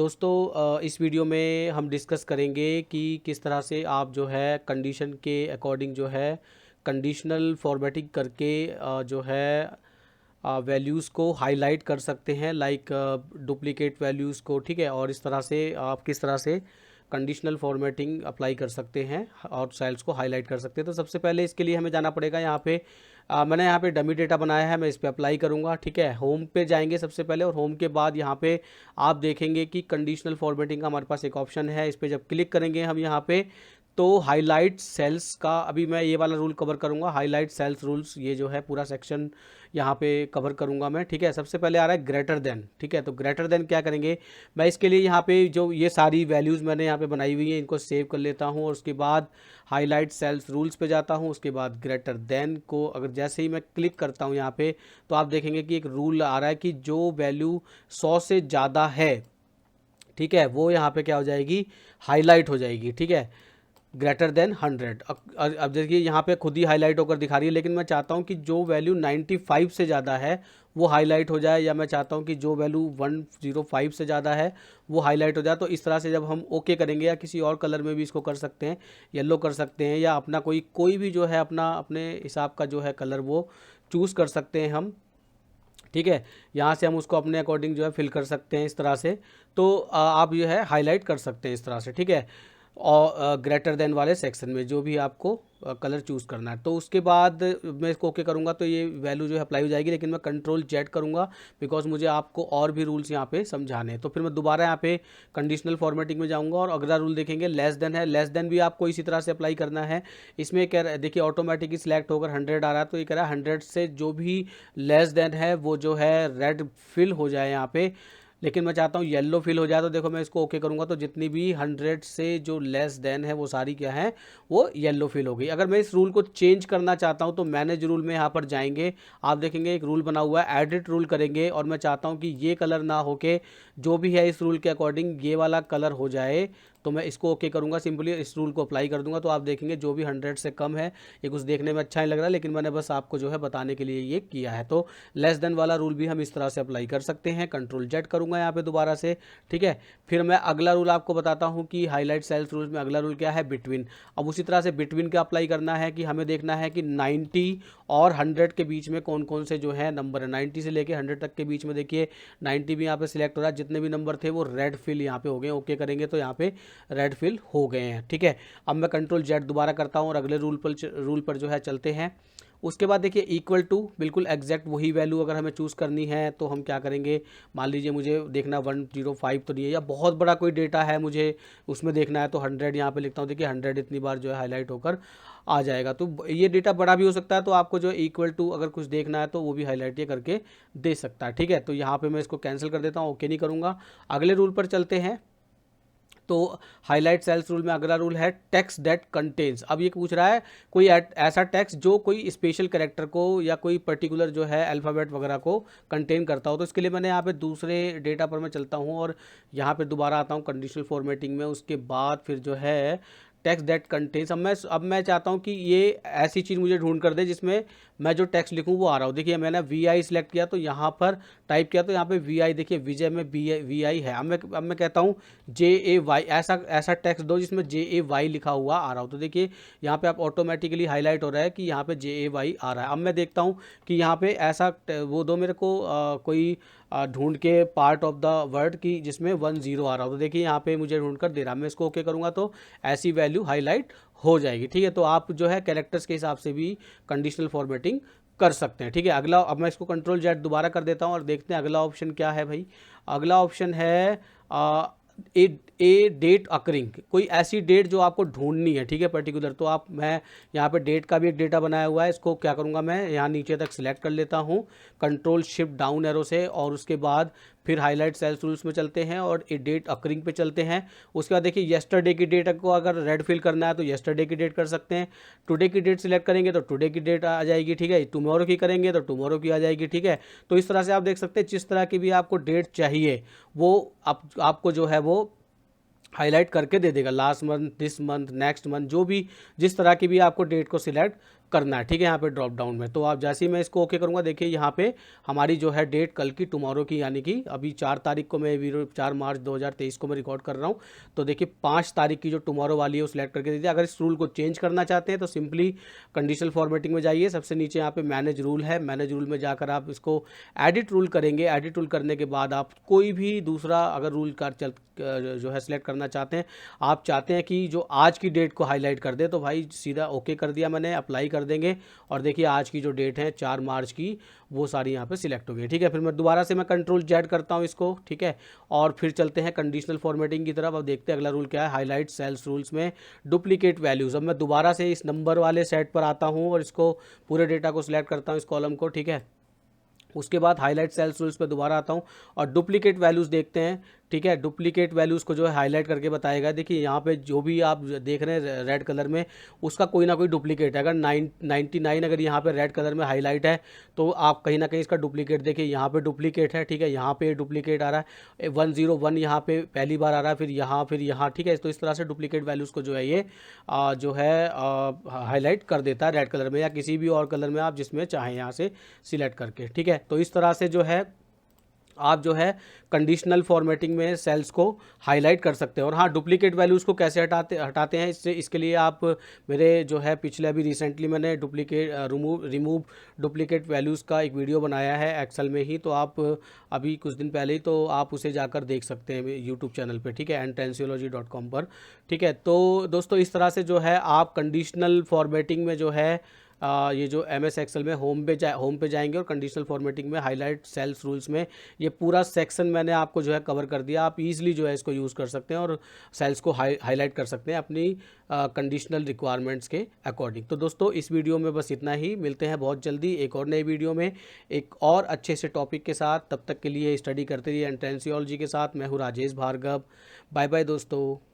इस वीडियो में हम डिस्कस करेंगे कि किस तरह से आप जो है कंडीशन के अकॉर्डिंग जो है कंडीशनल फॉर्मेटिंग करके जो है वैल्यूज़ को हाईलाइट कर सकते हैं, लाइक डुप्लीकेट वैल्यूज़ को, ठीक है। और इस तरह से आप किस तरह से कंडीशनल फॉर्मेटिंग अप्लाई कर सकते हैं और सेल्स को हाईलाइट कर सकते हैं। तो सबसे पहले इसके लिए हमें जाना पड़ेगा यहाँ पे। मैंने यहाँ पे डमी डेटा बनाया है, मैं इस पर अप्लाई करूँगा, ठीक है। होम पे जाएंगे सबसे पहले, और होम के बाद यहाँ पे आप देखेंगे कि कंडीशनल फॉर्मेटिंग का हमारे पास एक ऑप्शन है। इस पर जब क्लिक करेंगे हम यहाँ पे, तो हाईलाइट सेल्स का अभी मैं ये वाला रूल कवर करूँगा, हाईलाइट सेल्स रूल्स, ये जो है पूरा सेक्शन यहाँ पे कवर करूँगा मैं, ठीक है। सबसे पहले आ रहा है ग्रेटर देन, ठीक है। तो ग्रेटर देन क्या करेंगे, मैं इसके लिए यहाँ पे जो ये सारी वैल्यूज़ मैंने यहाँ पे बनाई हुई हैं इनको सेव कर लेता हूँ, और उसके बाद हाईलाइट सेल्स रूल्स पे जाता हूँ। उसके बाद ग्रेटर देन को अगर जैसे ही मैं क्लिक करता हूँ यहाँ पे, तो आप देखेंगे कि एक रूल आ रहा है कि जो वैल्यू 100 से ज़्यादा है, ठीक है, वो यहाँ पे क्या हो जाएगी, हाईलाइट हो जाएगी, ठीक है। ग्रेटर देन 100, अब देखिए यहाँ पे खुद ही हाईलाइट होकर दिखा रही है, लेकिन मैं चाहता हूँ कि जो वैल्यू 95 से ज़्यादा है वो हाईलाइट हो जाए, या मैं चाहता हूँ कि जो वैल्यू 105 से ज़्यादा है वो हाईलाइट हो जाए। तो इस तरह से जब हम ओके करेंगे, या किसी और कलर में भी इसको कर सकते हैं, येलो कर सकते हैं, या अपना कोई भी जो है अपने हिसाब का जो है कलर वो चूज़ कर सकते हैं हम, ठीक है। यहाँ से हम उसको अपने अकॉर्डिंग जो है फिल कर सकते हैं इस तरह से। तो आप जो है हाईलाइट कर सकते हैं इस तरह से, ठीक है। और ग्रेटर देन वाले सेक्शन में जो भी आपको कलर चूज़ करना है, तो उसके बाद मैं इसको ओके करूँगा तो ये वैल्यू जो है अप्लाई हो जाएगी। लेकिन मैं कंट्रोल जेड करूँगा, बिकॉज मुझे आपको और भी रूल्स यहाँ पे समझाने हैं। तो फिर मैं दोबारा यहाँ पे कंडीशनल फॉर्मेटिंग में जाऊँगा, और अगला रूल देखेंगे लेस देन है। लेस देन भी आपको इसी तरह से अप्लाई करना है। इसमें कह रहा है, देखिए ऑटोमेटिकली सिलेक्ट होकर 100 आ रहा है, तो ये कह रहा है 100 से जो भी लेस देन है वो जो है रेड फिल हो जाए यहाँ पे। लेकिन मैं चाहता हूँ येलो फिल हो जाए, तो देखो मैं इसको ओके करूँगा तो जितनी भी 100 से जो लेस देन है वो सारी क्या है, वो येलो फिल हो गई। अगर मैं इस रूल को चेंज करना चाहता हूँ तो मैनेज रूल में यहाँ पर जाएंगे, आप देखेंगे एक रूल बना हुआ है, एडिट रूल करेंगे, और मैं चाहता हूँ कि ये कलर ना होके जो भी है इस रूल के अकॉर्डिंग ये वाला कलर हो जाए, तो मैं इसको ओके करूँगा, सिंपली इस रूल को अप्लाई कर दूंगा। तो आप देखेंगे जो भी 100 से कम है, ये कुछ देखने में अच्छा नहीं लग रहा, लेकिन मैंने बस आपको जो है बताने के लिए ये किया है। तो लेस देन वाला रूल भी हम इस तरह से अप्लाई कर सकते हैं। कंट्रोल जेड करूँगा यहाँ पे दोबारा से, ठीक है। फिर मैं अगला रूल आपको बताता हूँ कि हाईलाइट सेल्स रूल में अगला रूल क्या है, बिटवीन। अब उसी तरह से बिटवीन का अप्लाई करना है कि हमें देखना है कि 90 और 100 के बीच में कौन कौन से जो है नंबर है। 90 से लेके 100 तक के बीच में देखिए 90 भी यहाँ पे सिलेक्ट हो रहा है, जितने भी नंबर थे वो रेड फिल यहाँ पे हो गए। ओके करेंगे तो यहाँ पे रेड फिल हो गए हैं, ठीक है। अब मैं कंट्रोल जेड दोबारा करता हूँ और अगले रूल पर जो है चलते हैं। उसके बाद देखिए इक्वल टू, बिल्कुल एग्जैक्ट वही वैल्यू अगर हमें चूज़ करनी है तो हम क्या करेंगे, मान लीजिए मुझे देखना 105 तो नहीं है, या बहुत बड़ा कोई डेटा है मुझे उसमें देखना है, तो 100 यहाँ पे लिखता हूँ। देखिए 100 इतनी बार जो है हाईलाइट होकर आ जाएगा। तो ये डेटा बड़ा भी हो सकता है, तो आपको जो इक्वल टू अगर कुछ देखना है तो वो भी हाईलाइट ये करके दे सकता है, ठीक है। तो यहाँ पर मैं इसको कैंसिल कर देता हूँ, ओके नहीं करूँगा। अगले रूल पर चलते हैं। तो हाईलाइट सेल्स रूल में अगला रूल है टेक्स्ट दैट कंटेन्स। अब ये पूछ रहा है कोई ऐसा टेक्स्ट जो कोई स्पेशल कैरेक्टर को या कोई पर्टिकुलर जो है अल्फ़ाबेट वगैरह को कंटेन करता हो। तो इसके लिए मैंने यहाँ पे दूसरे डेटा पर मैं चलता हूँ, और यहाँ पे दोबारा आता हूँ कंडीशनल फॉर्मेटिंग में। उसके बाद फिर जो है टेक्स्ट दैट कंटेन्स, अब मैं चाहता हूँ कि ये ऐसी चीज़ मुझे ढूंढ कर दे जिसमें मैं जो टेक्स्ट लिखूँ वो आ रहा हो। देखिए मैंने वी आई सिलेक्ट किया, तो यहाँ पर टाइप किया, तो यहाँ पे वी आई, देखिए विजय में वी आई है। अब मैं कहता हूँ JAY, ऐसा ऐसा टेक्स्ट दो जिसमें JAY लिखा हुआ आ रहा हो। तो देखिए यहाँ पे आप ऑटोमेटिकली हाईलाइट हो रहा है कि यहाँ पे JAY आ रहा है। अब मैं देखता हूँ कि यहाँ पे ऐसा वो दो मेरे को कोई ढूंढ के पार्ट ऑफ द वर्ड की जिसमें 10 आ रहा हो। तो देखिए यहाँ पे मुझे ढूंढ कर दे रहा है, मैं इसको ओके करूँगा तो ऐसी वैल्यू हाईलाइट हो जाएगी, ठीक है। तो आप जो है कैरेक्टर्स के हिसाब से भी कंडीशनल फॉर्मेटिंग कर सकते हैं, ठीक है। अगला, अब मैं इसको कंट्रोल जेड दोबारा कर देता हूँ और देखते हैं अगला ऑप्शन क्या है भाई। अगला ऑप्शन है ए डेट अकरिंग, कोई ऐसी डेट जो आपको ढूंढनी है, ठीक है, पर्टिकुलर। तो मैं यहाँ पे डेट का भी एक डेटा बनाया हुआ है, इसको क्या करूँगा, मैं यहाँ नीचे तक सिलेक्ट कर लेता हूँ कंट्रोल शिफ्ट डाउन एरो से, और उसके बाद फिर हाईलाइट सेल्स रूल्स में चलते हैं और ए डेट अकरिंग पे चलते हैं। उसके बाद देखिए येस्टरडे की डेट को अगर रेड फिल करना है तो येस्टरडे की डेट कर सकते हैं। टुडे की डेट सिलेक्ट करेंगे तो टुडे की डेट आ जाएगी, ठीक है। टुमारो की करेंगे तो टुमारो की आ जाएगी, ठीक है। तो इस तरह से आप देख सकते हैं जिस तरह की भी आपको डेट चाहिए वो आपको जो है वो हाईलाइट करके दे देगा। Last month, this month, next month, जो भी जिस तरह की भी आपको डेट को सिलेक्ट करना है, ठीक है, यहाँ पे ड्रॉप डाउन में। तो आप जैसे ही मैं इसको ओके करूँगा, देखिए यहाँ पे हमारी जो है डेट कल की, टुमारो की, यानी कि अभी 4 तारीख को मैं 4 मार्च 2023 को मैं रिकॉर्ड कर रहा हूँ। तो देखिए 5 तारीख की जो टुमारो वाली है वो सिलेक्ट करके दीजिए। अगर इस रूल को चेंज करना चाहते हैं तो सिंपली कंडीशनल फॉर्मेटिंग में जाइए, सबसे नीचे यहाँ पे मैनेज रूल है, मैनेज रूल में जाकर आप इसको एडिट रूल करेंगे। एडिट रूल करने के बाद आप कोई भी दूसरा अगर रूल का जो है सिलेक्ट करना चाहते हैं, आप चाहते हैं कि जो आज की डेट को हाईलाइट कर दे, तो भाई सीधा ओके कर दिया मैंने, अप्लाई कर देंगे और देखिए आज की जो डेट है 4 मार्च की, वो सारी यहाँ पे सिलेक्ट हो गई, ठीक है। फिर मैं दोबारा से मैं कंट्रोल जेड करता हूँ इसको, ठीक है, और फिर चलते हैं कंडीशनल फॉर्मेटिंग की तरफ। अब देखते हैं अगला रूल क्या है, हाईलाइट सेल्स रूल्स में डुप्लीकेट वैल्यूज़। अब मैं दोबारा से इस नंबर वाले सेट पर आता हूँ और इसको पूरे डेटा को सिलेक्ट करता हूँ, इस कॉलम को, ठीक है। उसके बाद हाईलाइट सेल्स रूल्स पे दोबारा आता हूँ और डुप्लीकेट वैल्यूज़ देखते हैं, ठीक है। डुप्लीकेट वैल्यूज़ को जो है हाईलाइट करके बताएगा। देखिए यहाँ पे जो भी आप देख रहे हैं रेड कलर में, उसका कोई ना कोई डुप्लीकेट है। अगर 99 अगर यहाँ पे रेड कलर में हाईलाइट है तो आप कहीं ना कहीं इसका डुप्लीकेट देखिए, यहाँ पे डुप्लीकेट है, ठीक है, यहाँ पे डुप्लीकेट आ रहा है, 101 यहाँ पे पहली बार आ रहा है, फिर यहाँ, ठीक है। तो इस तरह से डुप्लीकेट वैल्यूज़ को जो है ये जो है हाईलाइट कर देता है रेड कलर में, या किसी भी और कलर में आप जिसमें चाहें यहाँ से सिलेक्ट करके, ठीक है। तो इस तरह से जो है आप जो है कंडीशनल फॉर्मेटिंग में सेल्स को हाईलाइट कर सकते हैं। और हाँ, डुप्लीकेट वैल्यूज़ को कैसे हटाते हैं, इसके लिए आप मेरे जो है पिछले अभी रिसेंटली मैंने रिमूव डुप्लीकेट वैल्यूज़ का एक वीडियो बनाया है एक्सेल में ही, तो आप अभी कुछ दिन पहले ही, तो आप उसे जाकर देख सकते हैं यूट्यूब चैनल पे, ठीक है, ntrensiology.com पर, ठीक है। तो दोस्तों इस तरह से जो है आप कंडीशनल फॉर्मेटिंग में जो है ये जो MS एक्सेल में होम पे जाएंगे और कंडीशनल फॉर्मेटिंग में हाईलाइट सेल्स रूल्स में ये पूरा सेक्शन मैंने आपको जो है कवर कर दिया। आप इजीली जो है इसको यूज़ कर सकते हैं और सेल्स को हाईलाइट कर सकते हैं अपनी कंडीशनल रिक्वायरमेंट्स के अकॉर्डिंग। तो दोस्तों इस वीडियो में बस इतना ही, मिलते हैं बहुत जल्दी एक और नई वीडियो में एक और अच्छे से टॉपिक के साथ। तब तक के लिए स्टडी करते रहिए एंट्रेंसियोलॉजी के साथ। मैं हूँ राजेश भार्गव। बाय बाय दोस्तों।